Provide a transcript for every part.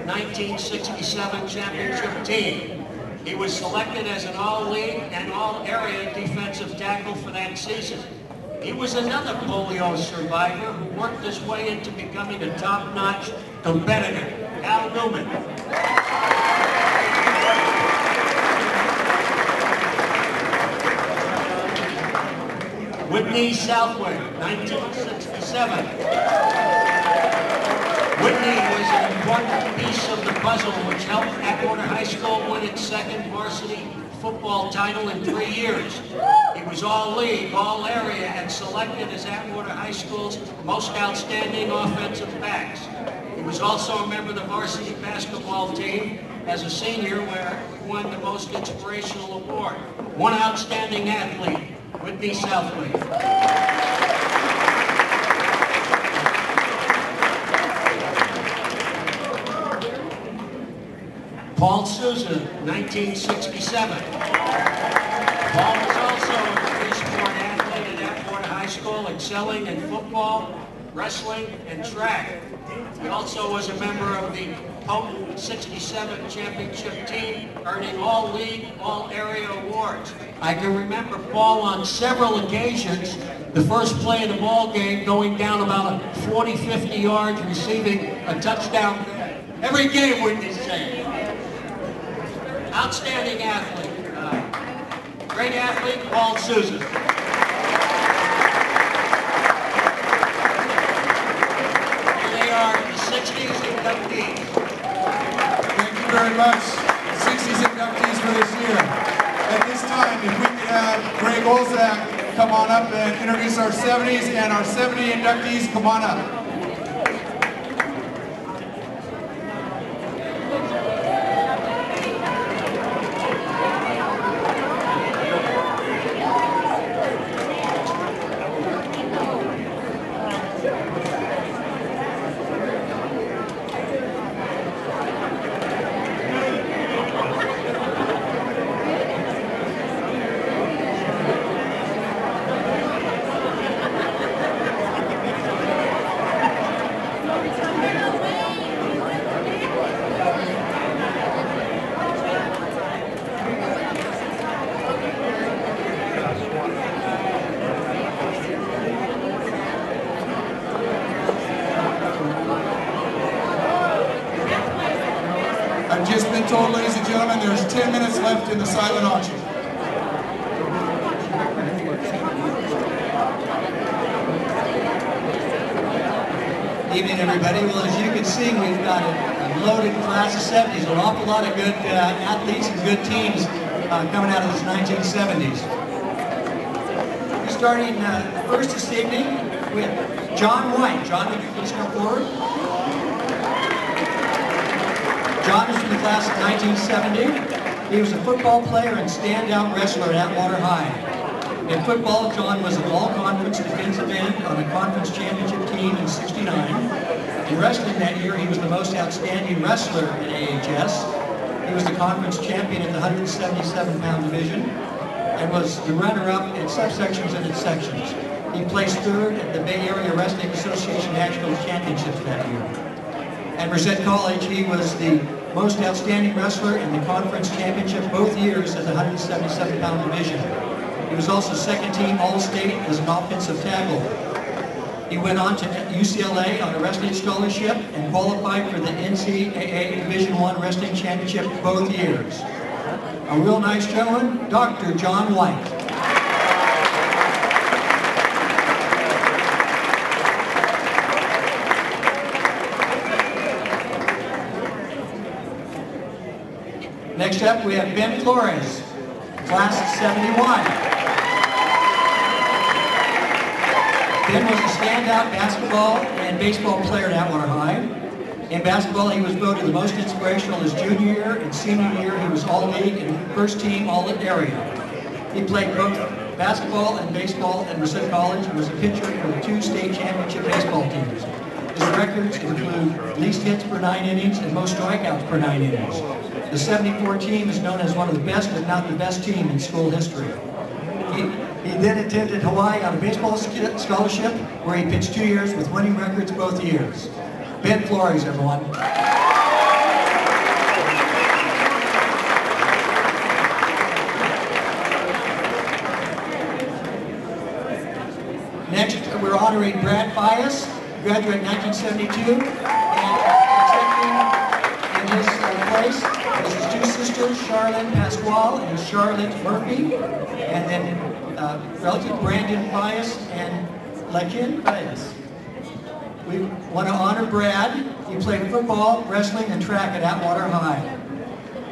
1967 championship team. He was selected as an all-league and all-area defensive tackle for that season. He was another polio survivor who worked his way into becoming a top-notch competitor. Al Newman. Whitney Southwick, 1967. Whitney was an important piece of the puzzle which helped Atwater High School win its second varsity football title in 3 years. He was all-league, all-area, and selected as Atwater High School's most outstanding offensive backs. He was also a member of the varsity basketball team as a senior, where he won the most inspirational award. One outstanding athlete, Whitney Southwick. Paul Souza, 1967. Paul was also a three-sport athlete at Atwater High School, excelling in football, wrestling, and track. He also was a member of the potent 67 championship team, earning all-league, all-area awards. I can remember Paul on several occasions, the first play of the ball game, going down about 40-50 yards, receiving a touchdown. Every game, Whitney said. Outstanding athlete. Great athlete, Paul Souza. Here they are, the 60s inductees. Thank you very much. 60s inductees for this year. At this time, if we could have Greg Olzak come on up and introduce our 70s, and our 70 inductees, come on up. I've just been told, ladies and gentlemen, there's 10 minutes left in the silent auction. Evening, everybody. Well, as you can see, we've got a loaded class of 70s, an awful lot of good athletes and good teams coming out of this 1970s. We're starting first this evening with John White. John, would you please come forward? John is from the class of 1970. He was a football player and standout wrestler at Atwater High. In football, John was an all-conference defensive end on the conference championship team in '69. In wrestling that year, he was the most outstanding wrestler in AHS. He was the conference champion in the 177-pound division and was the runner-up in subsections and in sections. He placed third at the Bay Area Wrestling Association National Championships that year. At Merced College, he was the most outstanding wrestler in the conference championship both years at the 177-pound division. He was also second team All-State as an offensive tackle. He went on to UCLA on a wrestling scholarship and qualified for the NCAA Division I Wrestling Championship both years. A real nice gentleman, Dr. John White. Next up, we have Ben Flores, class of '71. Ben was a standout basketball and baseball player at Atwater High. In basketball, he was voted the most inspirational his junior year, and senior year he was all-league and first team all-area. He played both basketball and baseball at Merced College and was a pitcher for the 2 state championship baseball teams. His records include least hits per 9 innings and most strikeouts per 9 innings. The '74 team is known as one of the best, if not the best team in school history. He then attended Hawaii on a baseball scholarship, where he pitched 2 years with winning records both years. Ben Flores, everyone. graduated in 1972, and accepting in his place was his two sisters, Charlotte Pasquale and Charlotte Murphy, and then relative Brandon Pius and Lekin Pius. We want to honor Brad. He played football, wrestling, and track at Atwater High.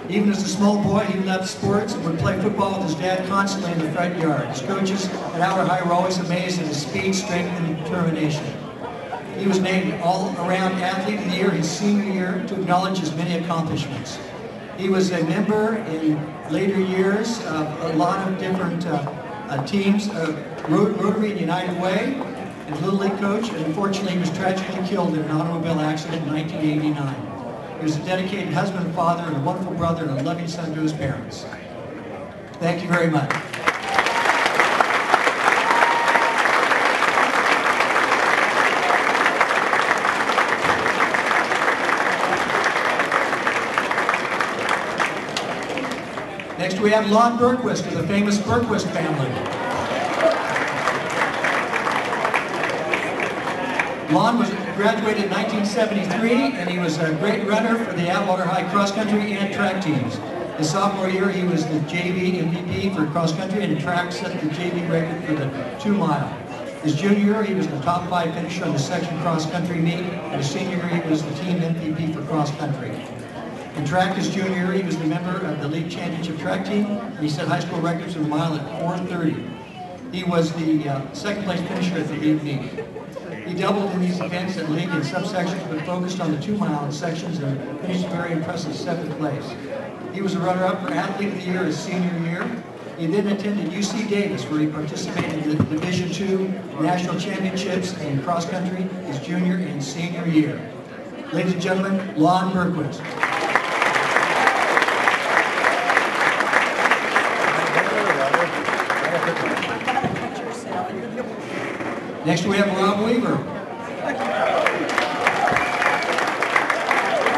Even as a small boy, he loved sports and would play football with his dad constantly in the front yard. His coaches at Atwater High were always amazed at his speed, strength, and determination. He was named All-Around Athlete of the Year his senior year to acknowledge his many accomplishments. He was a member in later years of a lot of different teams, Rotary and United Way, and Little League coach, and unfortunately he was tragically killed in an automobile accident in 1989. He was a dedicated husband and father and a wonderful brother and a loving son to his parents. Thank you very much. Next we have Lon Berquist of the famous Berquist family. Lon was graduated in 1973, and he was a great runner for the Atwater High cross country and track teams. His sophomore year, he was the JV MVP for cross country, and track set the JV record for the 2 mile. His junior year, he was the top 5 finisher on the section cross country meet, and his senior year, he was the team MVP for cross country. In track his junior year, he was the member of the league championship track team, and he set high school records for the mile at 4:30. He was the second place finisher at the league meet. He doubled in these events at league and subsections, but focused on the 2 mile in sections and finished a very impressive 7th place. He was a runner-up for Athlete of the Year his senior year. He then attended UC Davis, where he participated in the Division II National Championships in cross country his junior and senior year. Ladies and gentlemen, Lon Berquist. Next we have Rob Weaver.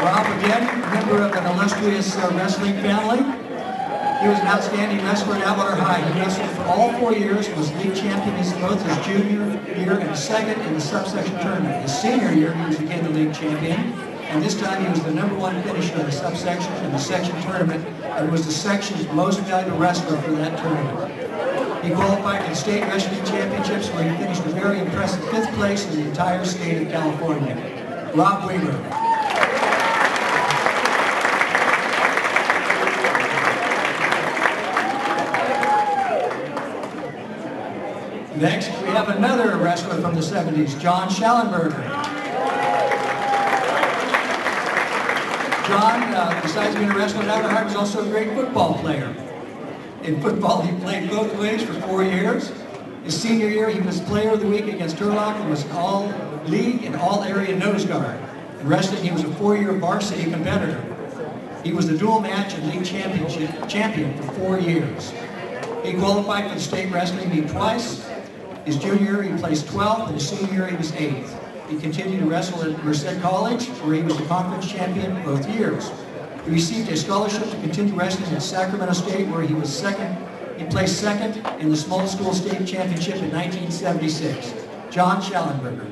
Rob, again, member of an illustrious wrestling family. He was an outstanding wrestler at Atwater High. He wrestled for all 4 years, was league champion in both his junior year and second in the subsection tournament. His senior year, he was again the league champion, and this time he was the #1 finisher in the subsection in the section tournament, and was the section's most valuable wrestler for that tournament. He qualified for the state wrestling championships, where he finished a very impressive 5th place in the entire state of California. Rob Weaver. Next, we have another wrestler from the 70s, John Schallenberger. John, besides being a wrestler at Atwater High, was also a great football player. In football, he played both ways for 4 years. His senior year, he was Player of the Week against Turlock and was all-league and all-area nose guard. In wrestling, he was a 4-year varsity competitor. He was the dual match and league champion for 4 years. He qualified for the state wrestling meet twice. His junior year, he placed 12th, and his senior year, he was 8th. He continued to wrestle at Merced College, where he was the conference champion both years. He received a scholarship to continue wrestling at Sacramento State, where he was second. He placed second in the small school state championship in 1976. John Schallenberger.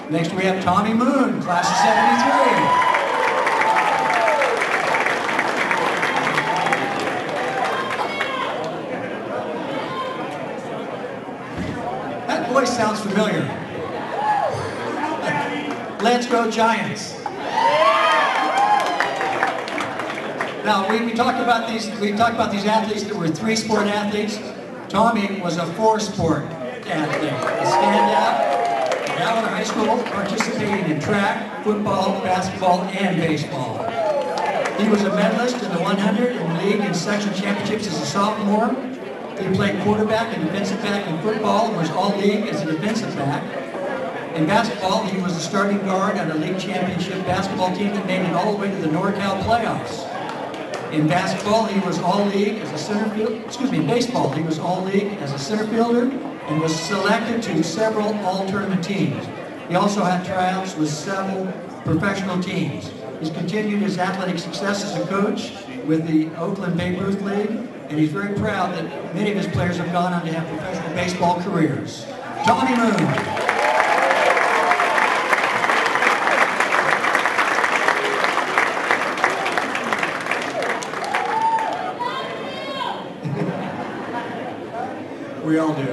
Next we have Tommy Moon, class of '73. That voice sounds familiar. Let's go Giants. Now we talked about these athletes that were 3-sport athletes. Tommy was a 4-sport athlete. A standout. At Atwater High School, participating in track, football, basketball, and baseball. He was a medalist in the 100 and league and section championships as a sophomore. He played quarterback and defensive back in football and was all-league as a defensive back. In basketball, he was the starting guard on a league championship basketball team that made it all the way to the NorCal playoffs. In basketball, he was all-league as a center fielder. In baseball, he was all-league as a center fielder and was selected to several all-tournament teams. He also had tryouts with several professional teams. He's continued his athletic success as a coach with the Oakland Babe Ruth League, and he's very proud that many of his players have gone on to have professional baseball careers. Tommy Moon. We all do.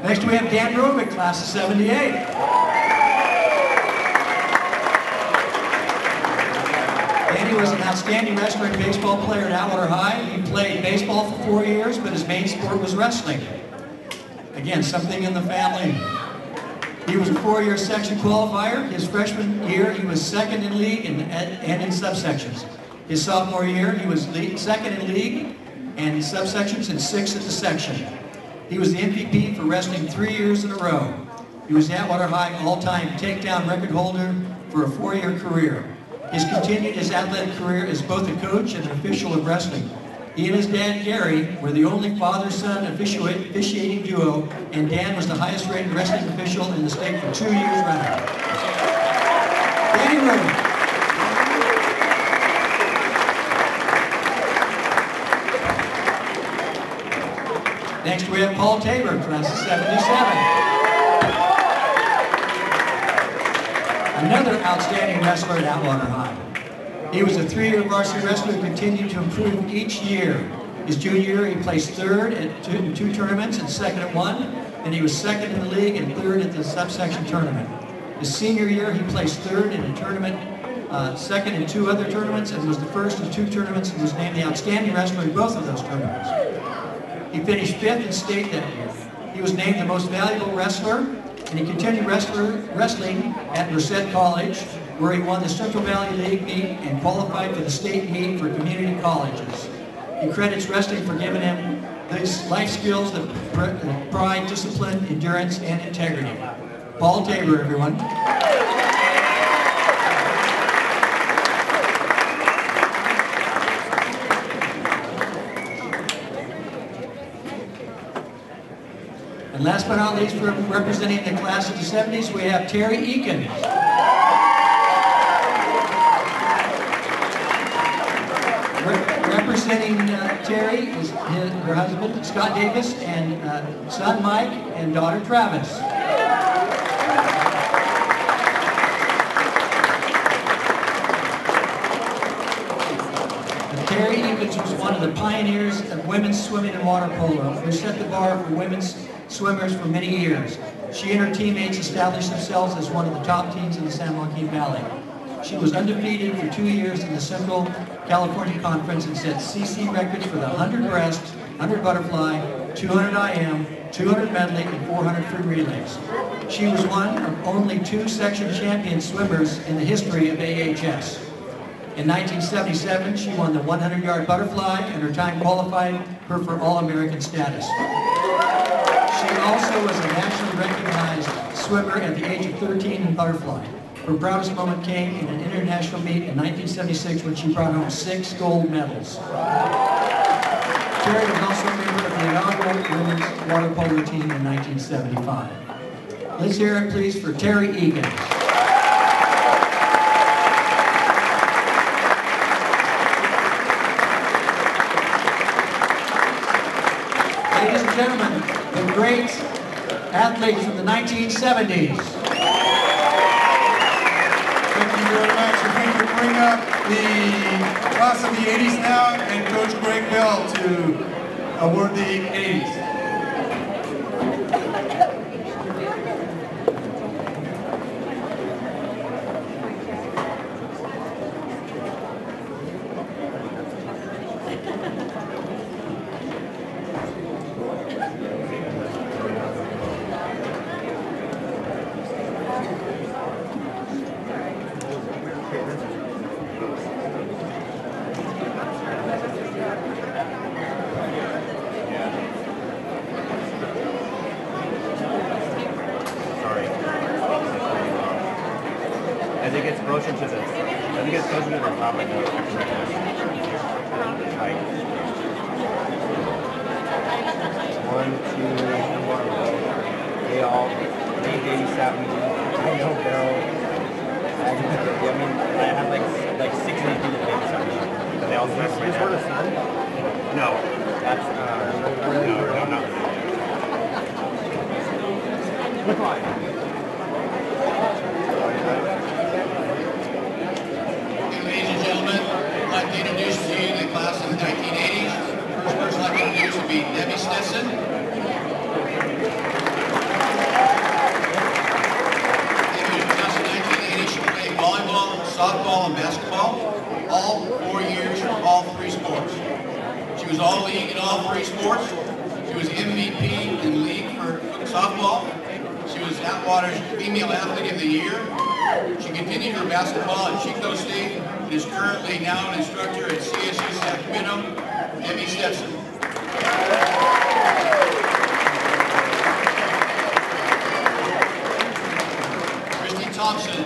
Next we have Dan Rubik, class of 78. Danny was an outstanding wrestler and baseball player at Atwater High. He played baseball for 4 years, but his main sport was wrestling. Again, something in the family. He was a 4-year section qualifier. His freshman year, he was second in league and in subsections. His sophomore year, he was second in league and in subsections and 6th at the section. He was the MVP for wrestling 3 years in a row. He was the Atwater High all-time takedown record holder for a 4-year career. He's continued his athletic career as both a coach and an official of wrestling. He and his dad, Gary, were the only father-son officiating duo, and Dan was the highest-rated wrestling official in the state for 2 years running. Danny Rubin. Next we have Paul Tabor, class of 77. Another outstanding wrestler at Atwater High. He was a 3-year varsity wrestler who continued to improve each year. His junior year, he placed 3rd in 2 tournaments and 2nd at 1, and he was 2nd in the league and 3rd at the subsection tournament. His senior year, he placed 3rd in a tournament, 2nd in 2 other tournaments, and was the 1st in 2 tournaments and was named the outstanding wrestler in both of those tournaments. He finished 5th in state that year. He was named the most valuable wrestler, and he continued wrestling at Merced College, where he won the Central Valley League meet and qualified for the state meet for community colleges. He credits wrestling for giving him these life skills that pride, discipline, endurance, and integrity. Paul Tabor, everyone. And last but not least, representing the class of the 70s, we have Terry Eakins. Representing Terry is her husband, Scott Davis, and son Mike, and daughter Travis. Terry Eakins was one of the pioneers of women's swimming and water polo, who set the bar for women's swimmers for many years. She and her teammates established themselves as one of the top teams in the San Joaquin Valley. She was undefeated for 2 years in the Central California Conference and set CC records for the 100 breast, 100 butterfly, 200 IM, 200 medley, and 400 free relays. She was one of only 2 section champion swimmers in the history of AHS. In 1977, she won the 100-yard butterfly, and her time qualified her for All-American status. She also was a nationally recognized swimmer at the age of 13 in butterfly. Her proudest moment came in an international meet in 1976 when she brought home 6 gold medals. Terry was also a member of the inaugural women's water polo team in 1975. Let's hear it, please, for Terry Eakins. Ladies and gentlemen, the great athletes from the 1970s. Thank you very much. If we could bring up the class of the 80s now and Coach Greg Bell to award the 80s. I think it's closer to this. I think it's closer to the top of the height. 1, 2, 4. They all, they 87. I know Bill. I mean, I have like 60 people in 87. I'll just word a son? No. That's, no, not Ladies and gentlemen, I'd like to introduce to you the class of the 1980s. First person I'd like to introduce would be Debbie Stetson. Debbie was class of 1980. She played volleyball, softball, and basketball, all 4 years for all 3 sports. She was all league in all 3 sports. She was MVP in league for softball. She was Atwater's Female Athlete of the Year. She continued her basketball at Chico State and is currently now an instructor at CSU Sacramento. Debbie Stetson. Christy Thompson.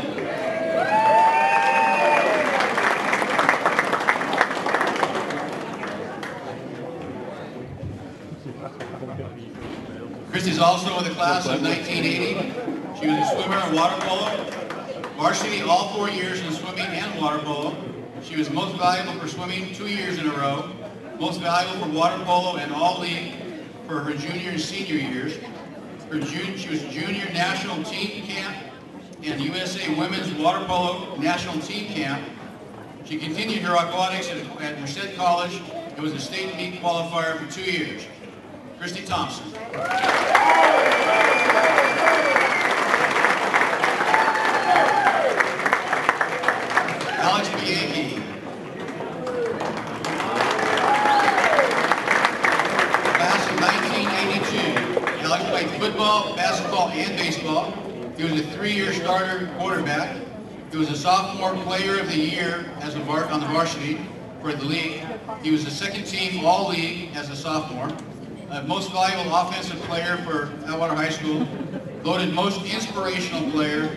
Christy's also in the class of 1980. She was a swimmer in water polo. Varsity all 4 years in swimming and water polo. She was most valuable for swimming 2 years in a row. Most valuable for water polo and all league for her junior and senior years. She was junior national team camp and USA Women's Water Polo National Team Camp. She continued her aquatics at Merced College and was a state meet qualifier for 2 years. Christy Thompson. Alex Bianchi. Class of 1982. Alex played football, basketball, and baseball. He was a 3-year starter quarterback. He was a sophomore player of the year on the varsity for the league. He was the second team all-league as a sophomore. Most valuable offensive player for Atwater High School. Voted most inspirational player,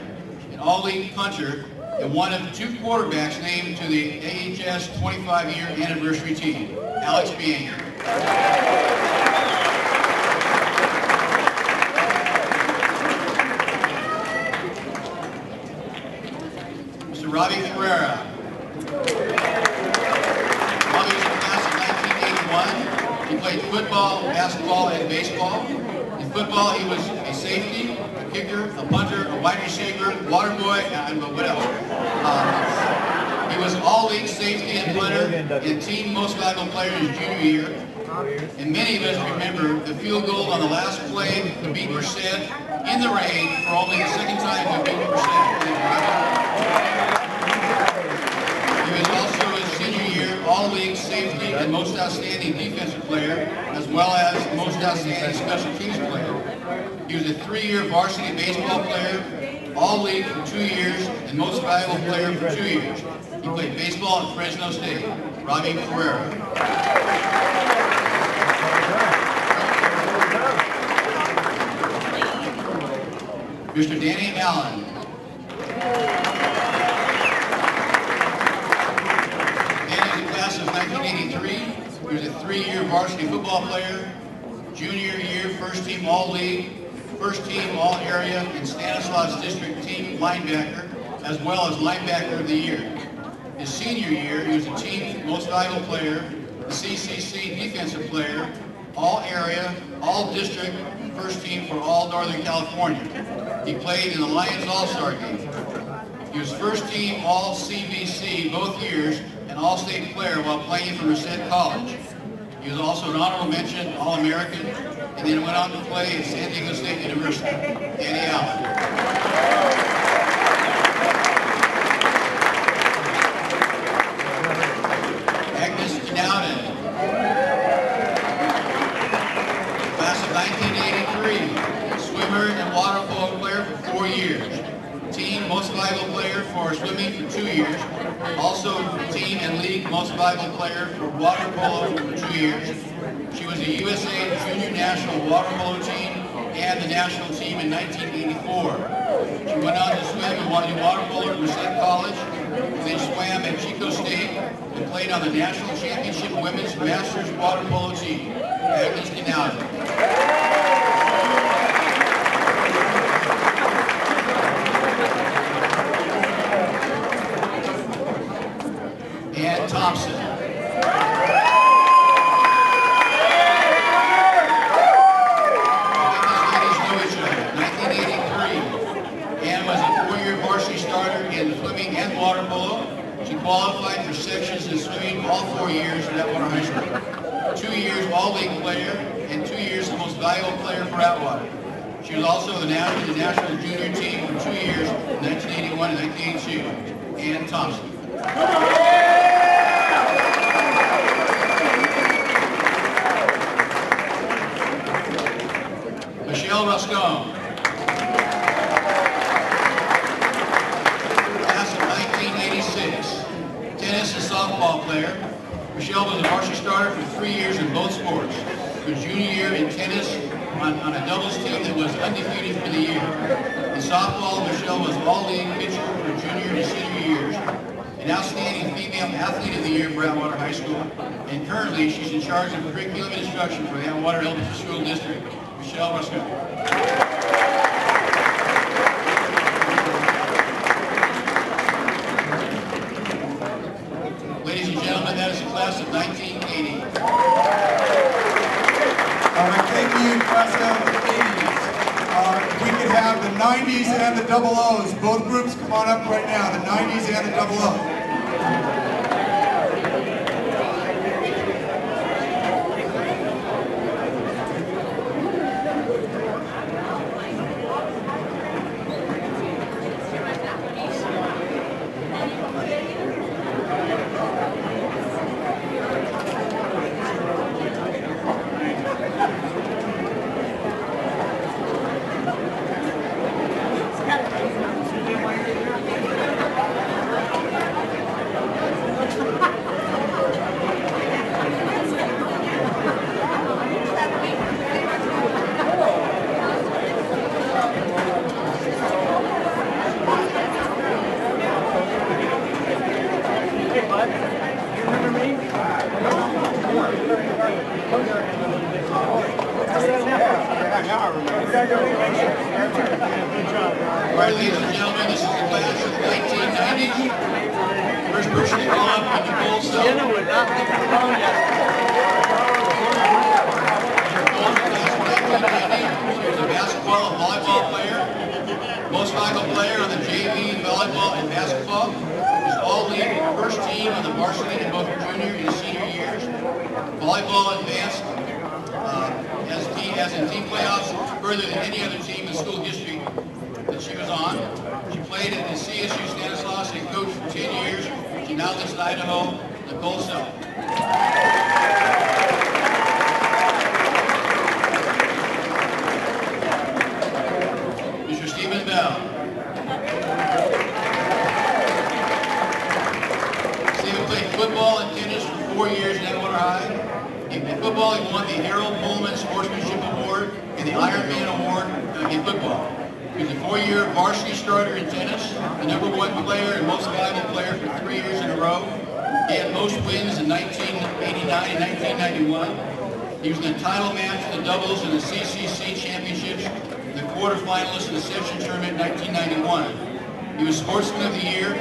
an all-league puncher, and one of 2 quarterbacks named to the AHS 25-year anniversary team. Alex Bianchi. Mr. Robbie Ferreira. Robbie was in the class of 1981. He played football, basketball, and baseball. In football, he was a safety, a kicker, a punter, a wide receiver, water boy, and what else? He was all-league safety and punter and team most valuable player his junior year. And many of us remember the field goal on the last play to beat Merced in the rain for only the second time to beat Merced. He was also his senior year all-league safety and most outstanding defensive player, as well as most outstanding special teams player. He was a 3-year varsity baseball player, all-league for 2 years, and most valuable player for 2 years. He played baseball at Fresno State. Robbie Ferreira. Mr. Danny Allen. Danny was in class of 1983. He was a 3-year varsity football player, junior year first team all-league, first team all-area, and Stanislaus District team linebacker, as well as linebacker of the year. His senior year, he was a team most valuable player, the CCC defensive player, all-area, all-district, first team for all Northern California. He played in the Lions All-Star game. He was first team all-CBC both years and all-state player while playing for Merced College. He was also an honorable mention All-American and then went on to play at San Diego State University. Danny Allen. Class of 1983, swimmer and water polo player for 4 years. Team most valuable player for swimming for 2 years. Also team and league most valuable player for water polo for 2 years. She was a USA Junior National Water Polo team and the national team in 1984. She went on to swim and water polo at Merced College. Then swam at Chico State and played on the National Championship Women's Masters Water Polo team. Agnes Canaldo. Ann Thompson. valuable player for Atwater. She was also the national junior team for 2 years, 1981 and 1982. Ann Thompson. Michelle Ruscone. Class of 1986. Tennis and softball player. Michelle was a varsity starter for 3 years in both sports. Her junior year in tennis on a doubles team that was undefeated for the year. In softball, Michelle was all-league pitcher for junior and senior years, an outstanding female athlete of the year for Atwater High School, and currently she's in charge of curriculum and instruction for the Atwater Elementary School District. Michelle Ruscone. Ladies and gentlemen, that is the class of 1980. All right, thank you, class of the 80s. We could have the 90s and the double O's. Both groups come on up right now, the 90s and the double O. All right, ladies and gentlemen, this is the class of 1990. First person to call up in the gold cell. She was a basketball and volleyball player, most valuable player on the JV, volleyball, and basketball. She was all-league first team on the varsity in both junior and senior years. Volleyball advanced as in team playoffs further than any other team in school history that she was on. She played at the CSU Stanislaus and coached for 10 years. She now lives in Idaho, the gold cell. Mr. Stephen Bell. Stephen played football and tennis for 4 years in Atwater High. In football, he won the Harold Pullman Sportsmanship Award and the Ironman Award in football. He was a 4-year varsity starter in tennis, the #1 player and most valuable player for 3 years in a row. He had most wins in 1989 and 1991. He was in the title match in the doubles in the CCC championships, the quarterfinalist in the section tournament in 1991. He was Sportsman of the Year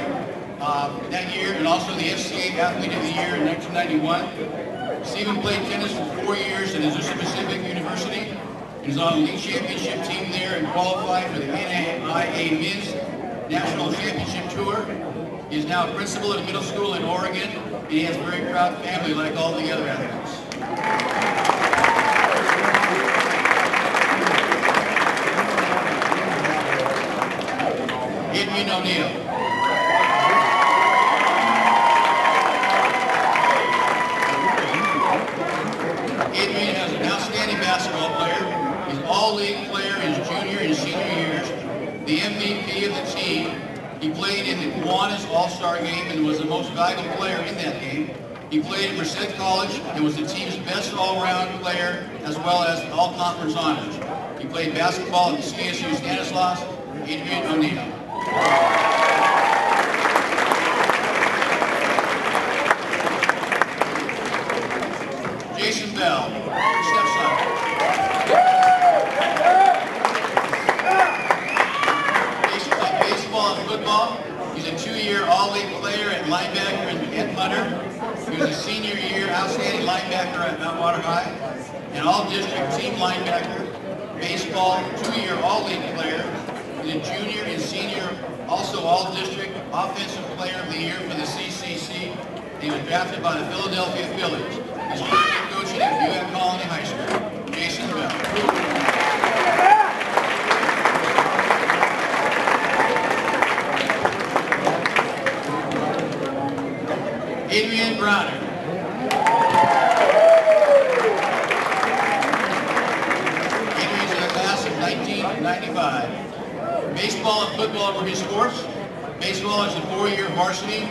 that year and also the FCA Athlete of the Year in 1991. Stephen played tennis for 4 years at Azusa Pacific University. He was on the league championship team there and qualified for the NAIA Men's National Championship Tour. He is now a principal at a middle school in Oregon, and he has a very proud family like all the other athletes. Adrian O'Neill. Adrian is an outstanding basketball player. He's an all-league player in his junior and senior years, the MVP of the team. He played in the Kiwanis All-Star Game and was the most valuable player in that game. He played at Merced College and was the team's best all-around player as well as all-conference honors. He played basketball at the CSU Stanislaus. Adrian O'Neill. Jason Bell, stepson. Jason played baseball and football. He's a 2-year all-league player and linebacker and punter. He was a senior year outstanding linebacker at Atwater High, an all-district team linebacker, baseball, 2-year all-league player. He's a junior and senior, also all-district offensive player of the year for the CCC. He was drafted by the Philadelphia Phillies. He's currently coaching at By Atwater High School. Jason Bell. 1995. Baseball and football were his sports. Baseball is a 4-year varsity.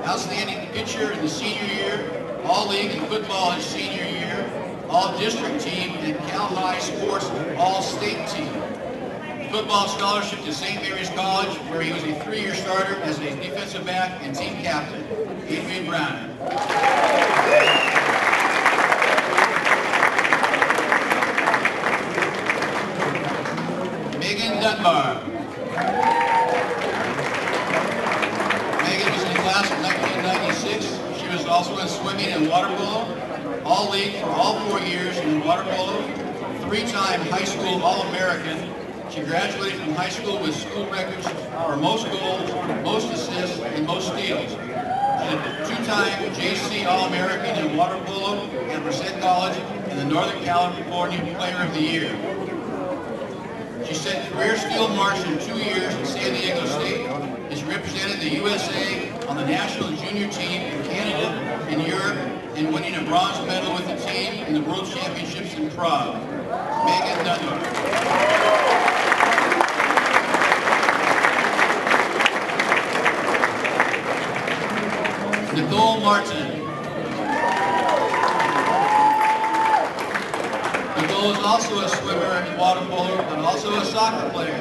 Outstanding pitcher in the senior year. All-league in football his senior year. All-district team and Cal High Sports All-State team. Football scholarship to St. Mary's College, where he was a 3-year starter as a defensive back and team captain. Adrian Brown. Megan Dunbar. Megan was in the class of 1996. She was also in swimming and water polo. All-league for all 4 years in water polo. 3-time high school All-American. She graduated from high school with school records for most goals, most assists, and most steals. She's a 2-time JC All-American in water polo at Merced College and the Northern California Player of the Year. She set career steal march in 2 years at San Diego State. She represented the USA on the national junior team in Canada and Europe and winning a bronze medal with the team in the World Championships in Prague. Megan Dunbar. Nicole Martin. Nicole is also a swimmer in water polo, but also a soccer player.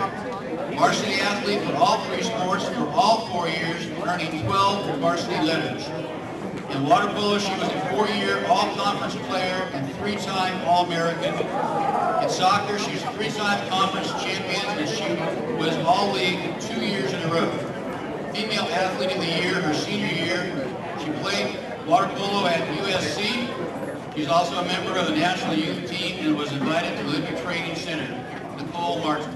Varsity athlete for all 3 sports for all 4 years, earning 12 varsity letters. In water polo, she was a 4-year all-conference player and 3-time All-American. In soccer, she was a 3-time conference champion and she was all-league 2 years in a row. Female Athlete of the Year her senior year. She played water polo at USC. She's also a member of the national youth team and was invited to the Olympic Training Center. Nicole Martin.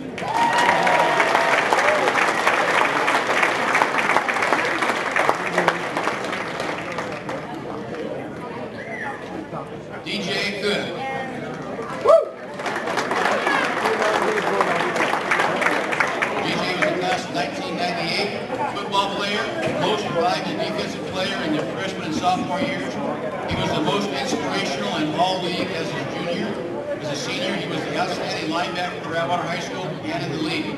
DJ Cook. DJ was in class of 1998. Football player, most valuable defensive player in their freshman and sophomore years. He was the most inspirational in all league as a junior. As a senior, he was the outstanding linebacker for Atwater High School and in the league.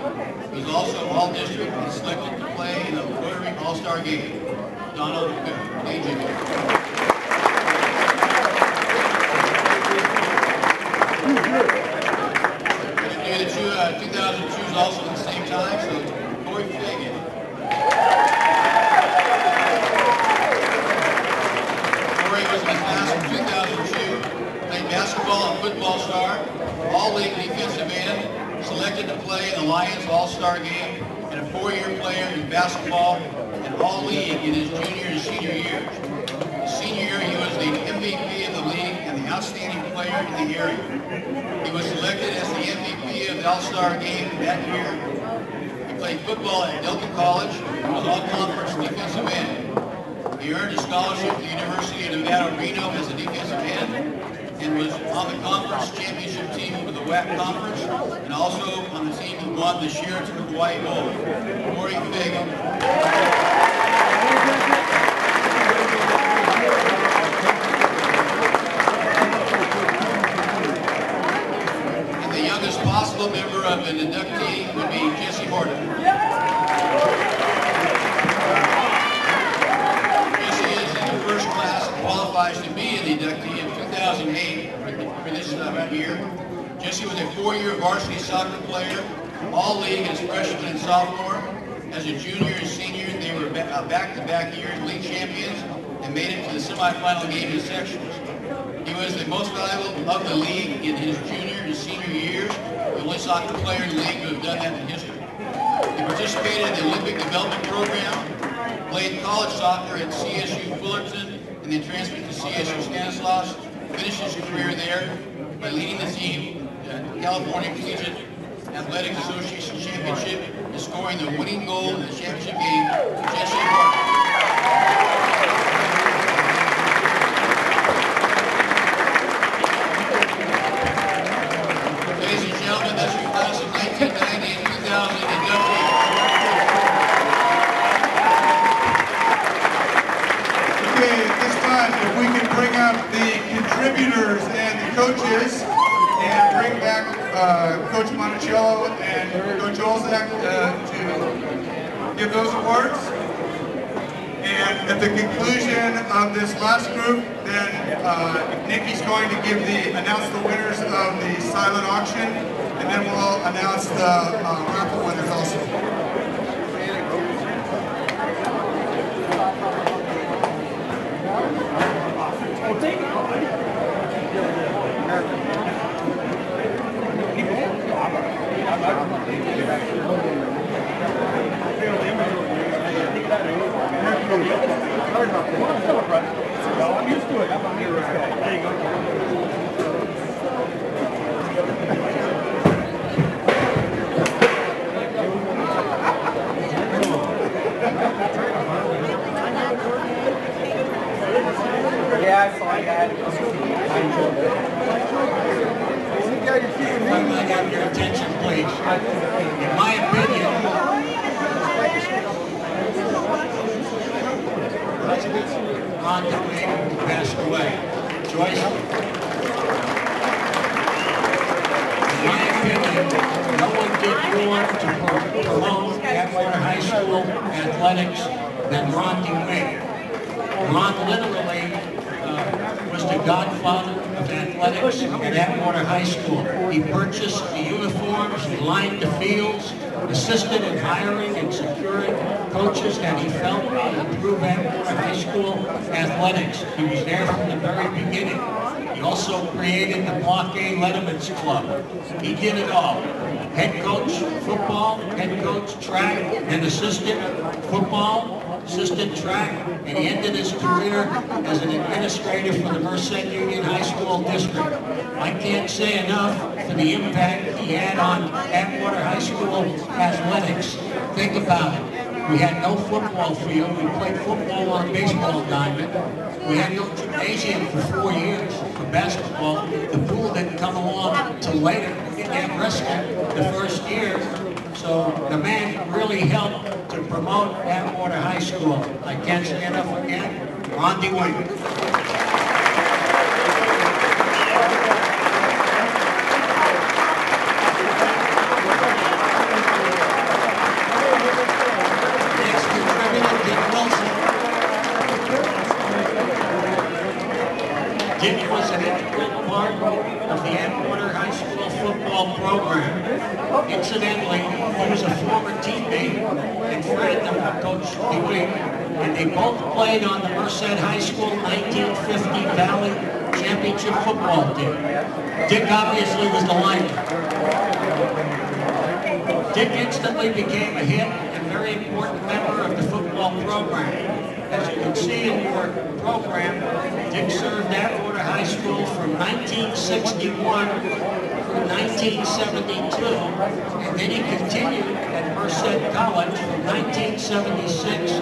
He was also all-district and selected to play in the Rotary All-Star Game. Donald Cook, DJ. The 2002s also at the same time, so Corey Fagan. Corey was in the class of 2002, played basketball and football star, all-league defensive end, selected to play in the Lions All-Star Game, and a 4-year player in basketball and all-league in his junior and senior years. His senior year, he was the MVP of the league and the outstanding player in the area. He was selected as the MVP of the All-Star Game that year. He played football at Delta College and was all-conference defensive end. He earned a scholarship to the University of Nevada, Reno as a defensive end and was on the conference championship team for the WAC conference and also on the team who won the Sheraton Hawaii Bowl. Corey Fagan. Possible member of an inductee would be Jesse Horton. Jesse is in the first class and qualifies to be an inductee in 2008 for this year. Jesse was a 4-year varsity soccer player, all league as freshman and sophomore. As a junior and senior, they were back-to-back years league champions and made it to the semifinal game in sections. He was the most valuable of the league in his junior and senior years. The only soccer player in the league who have done that in history. He participated in the Olympic Development Program, played college soccer at CSU Fullerton, and then transferred to CSU Stanislaus, finished his career there by leading the team at the California Collegiate Athletic Association Championship and scoring the winning goal in the championship game, Jesse Horton. That's your class of 1990 and 2000 inductees. Okay, at this time, if we can bring up the contributors and the coaches and bring back Coach Monticello and Coach Olzak to give those awards. And at the conclusion of this last group, then Nikki's going to announce the winners of the silent auction, and then we'll announce the raffle winners also. I'm used to it. There you go. Yeah, I saw that. If I might have your attention, please. In my opinion, Ron DeWing passed away. Joyce? In my opinion, no one did more to promote Atwater High School athletics than Ron DeWing. Ron literally was the godfather of athletics at Atwater High School. He purchased the uniforms, he lined the fields, assisted in hiring and securing coaches that he felt would improve Atwater High School athletics. He was there from the very beginning. He also created the Blockade Letterman's Club. He did it all. Head coach football, head coach track, and assistant football, assistant track, and he ended his career as an administrator for the Merced Union High School District. I can't say enough for the impact he had on Atwater High School athletics. Think about it. We had no football field. We played football on a baseball diamond. We had no gymnasium for 4 years for basketball. The pool didn't come along till later. We didn't have wrestling the first year. So the man really helped to promote Atwater High School. I can't say enough again. Ron DeWing. Dick was an integral part of the Atwater High School football program. Incidentally, he was a former teammate and friend of Coach DeWing, and they both played on the Merced High School 1950 Valley Championship football team. Dick obviously was the lineman. Dick instantly became a hit and very important member of the football program. As you can see in your program, Dick served Atwater High School from 1961 through 1972, and then he continued at Merced College from 1976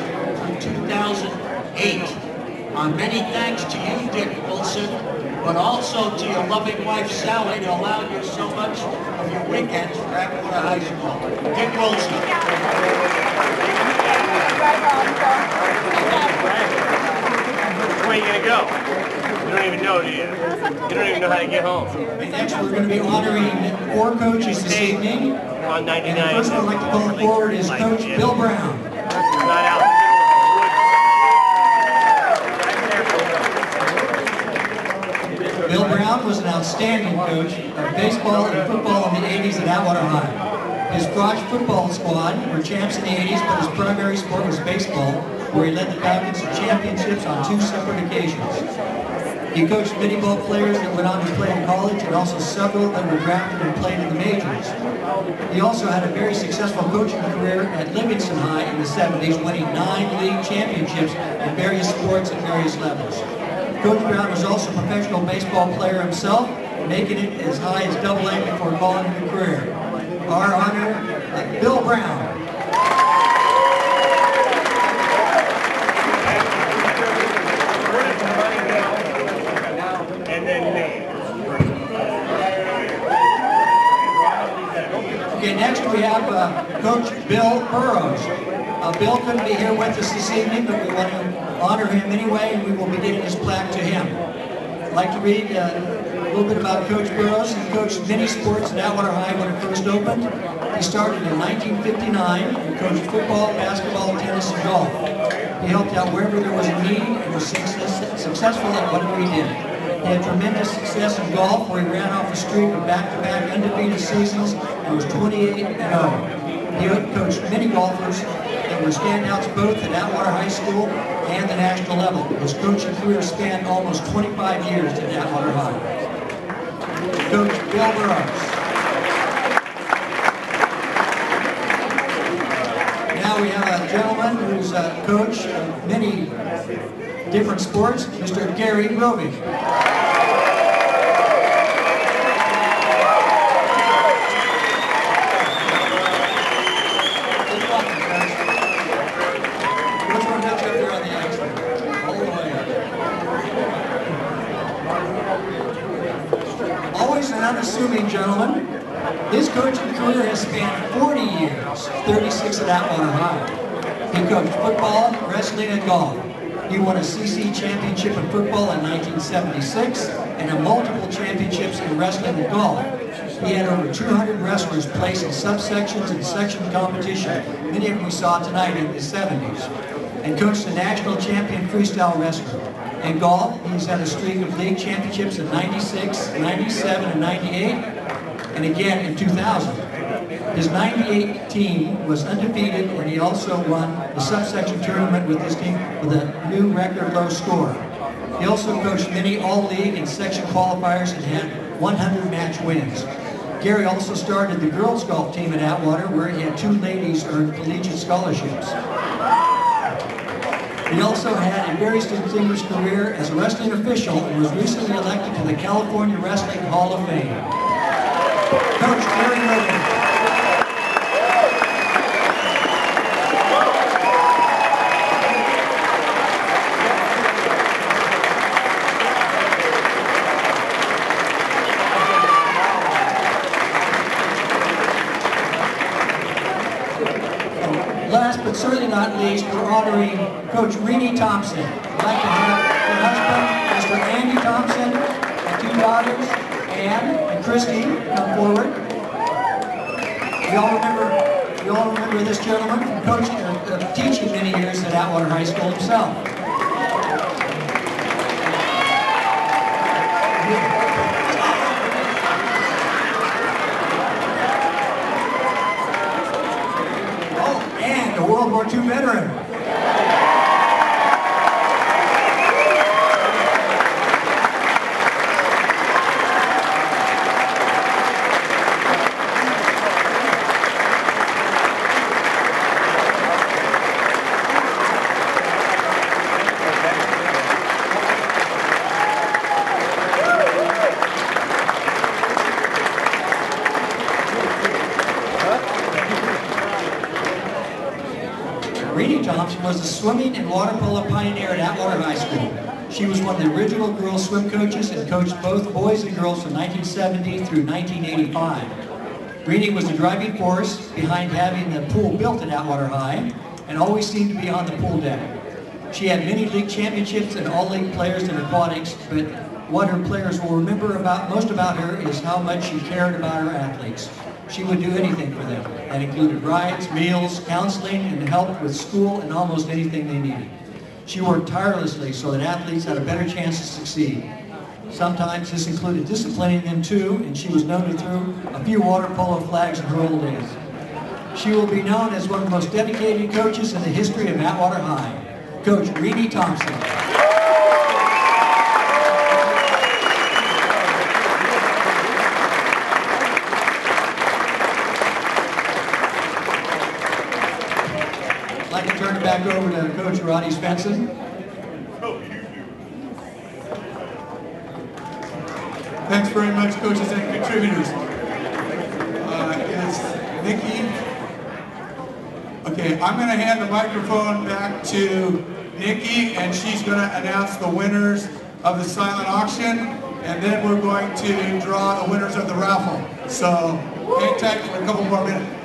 through 2008. Our many thanks to you, Dick Wilson, but also to your loving wife, Sally, to allow you so much of your weekends for Atwater High School. Dick Wilson. Where are you going to go? You don't even know, do you? You don't even know how to get home. Next, we're going to be honoring 4 coaches this evening. On 99. And the first one I'd like to call forward is Coach Bill Brown. Not out. Bill Brown was an outstanding coach of baseball and football in the 80s at Atwater High. His Frosh football squad were champs in the 80s, but his primary sport was baseball, where he led the Falcons to championships on 2 separate occasions. He coached many ball players that went on to play in college, and also several that were drafted and played in the majors. He also had a very successful coaching career at Livingston High in the 70s, winning 9 league championships in various sports at various levels. Coach Brown was also a professional baseball player himself, making it as high as AA before calling it a career. Our honor, Bill Brown. And then me. Okay, next we have Coach Bill Burrows. Bill couldn't be here with us this evening, but we want to honor him anyway, and we will be giving this plaque to him. I'd like to read little bit about Coach Burrows. He coached many sports at Atwater High when it first opened. He started in 1959 and coached football, basketball, tennis, and golf. He helped out wherever there was a need and was successful at whatever he did. He had tremendous success in golf, where he ran off a streak of back-to-back undefeated seasons and was 28-0. He coached many golfers that were standouts both at Atwater High School and the national level. His coaching career spanned almost 25 years at Atwater High. Coach Bill Burrows. Now we have a gentleman who's a coach of many different sports, Mr. Gary Roving. Always an unassuming gentleman. His coaching career has spanned 40 years, 36 at Atwater High. He coached football, wrestling, and golf. He won a CC championship in football in 1976 and had multiple championships in wrestling and golf. He had over 200 wrestlers placed in subsections and section competition, many of them we saw tonight in the 70s, and coached the national champion freestyle wrestler. In golf, he's had a streak of league championships in 96, 97, and 98, and again in 2000. His 98 team was undefeated, and he also won the subsection tournament with his team with a new record low score. He also coached many all-league and section qualifiers and had 100 match wins. Gary also started the girls golf team at Atwater, where he had 2 ladies earn collegiate scholarships. He also had a very distinguished career as a wrestling official and was recently elected to the California Wrestling Hall of Fame. Coach Gary Roving. Last but certainly not least, we're honoring Coach Renee Thompson. I'd like to have her husband, Mr. Andy Thompson, and 2 daughters, Ann and Christy, come forward. We all remember this gentleman from coaching, teaching many years at Atwater High School himself. World War II veteran. Renee Thompson was a swimming and water polo pioneer at Atwater High School. She was one of the original girls swim coaches and coached both boys and girls from 1970 through 1985. Renee was the driving force behind having the pool built at Atwater High and always seemed to be on the pool deck. She had many league championships and all-league players in aquatics, but what her players will remember most about her is how much she cared about her athletes. She would do anything for them. That included rides, meals, counseling, and help with school and almost anything they needed. She worked tirelessly so that athletes had a better chance to succeed. Sometimes this included disciplining them too, and she was known to throw a few water polo flags in her old days. She will be known as one of the most dedicated coaches in the history of Atwater High, Coach Renee Thompson. I'd like to turn it back over to Coach Roddy Svensson. Thanks very much, coaches and contributors. Is Nikki? Okay, I'm going to hand the microphone back to Nikki, and she's going to announce the winners of the silent auction, and then we're going to draw the winners of the raffle. So hang tight for a couple more minutes.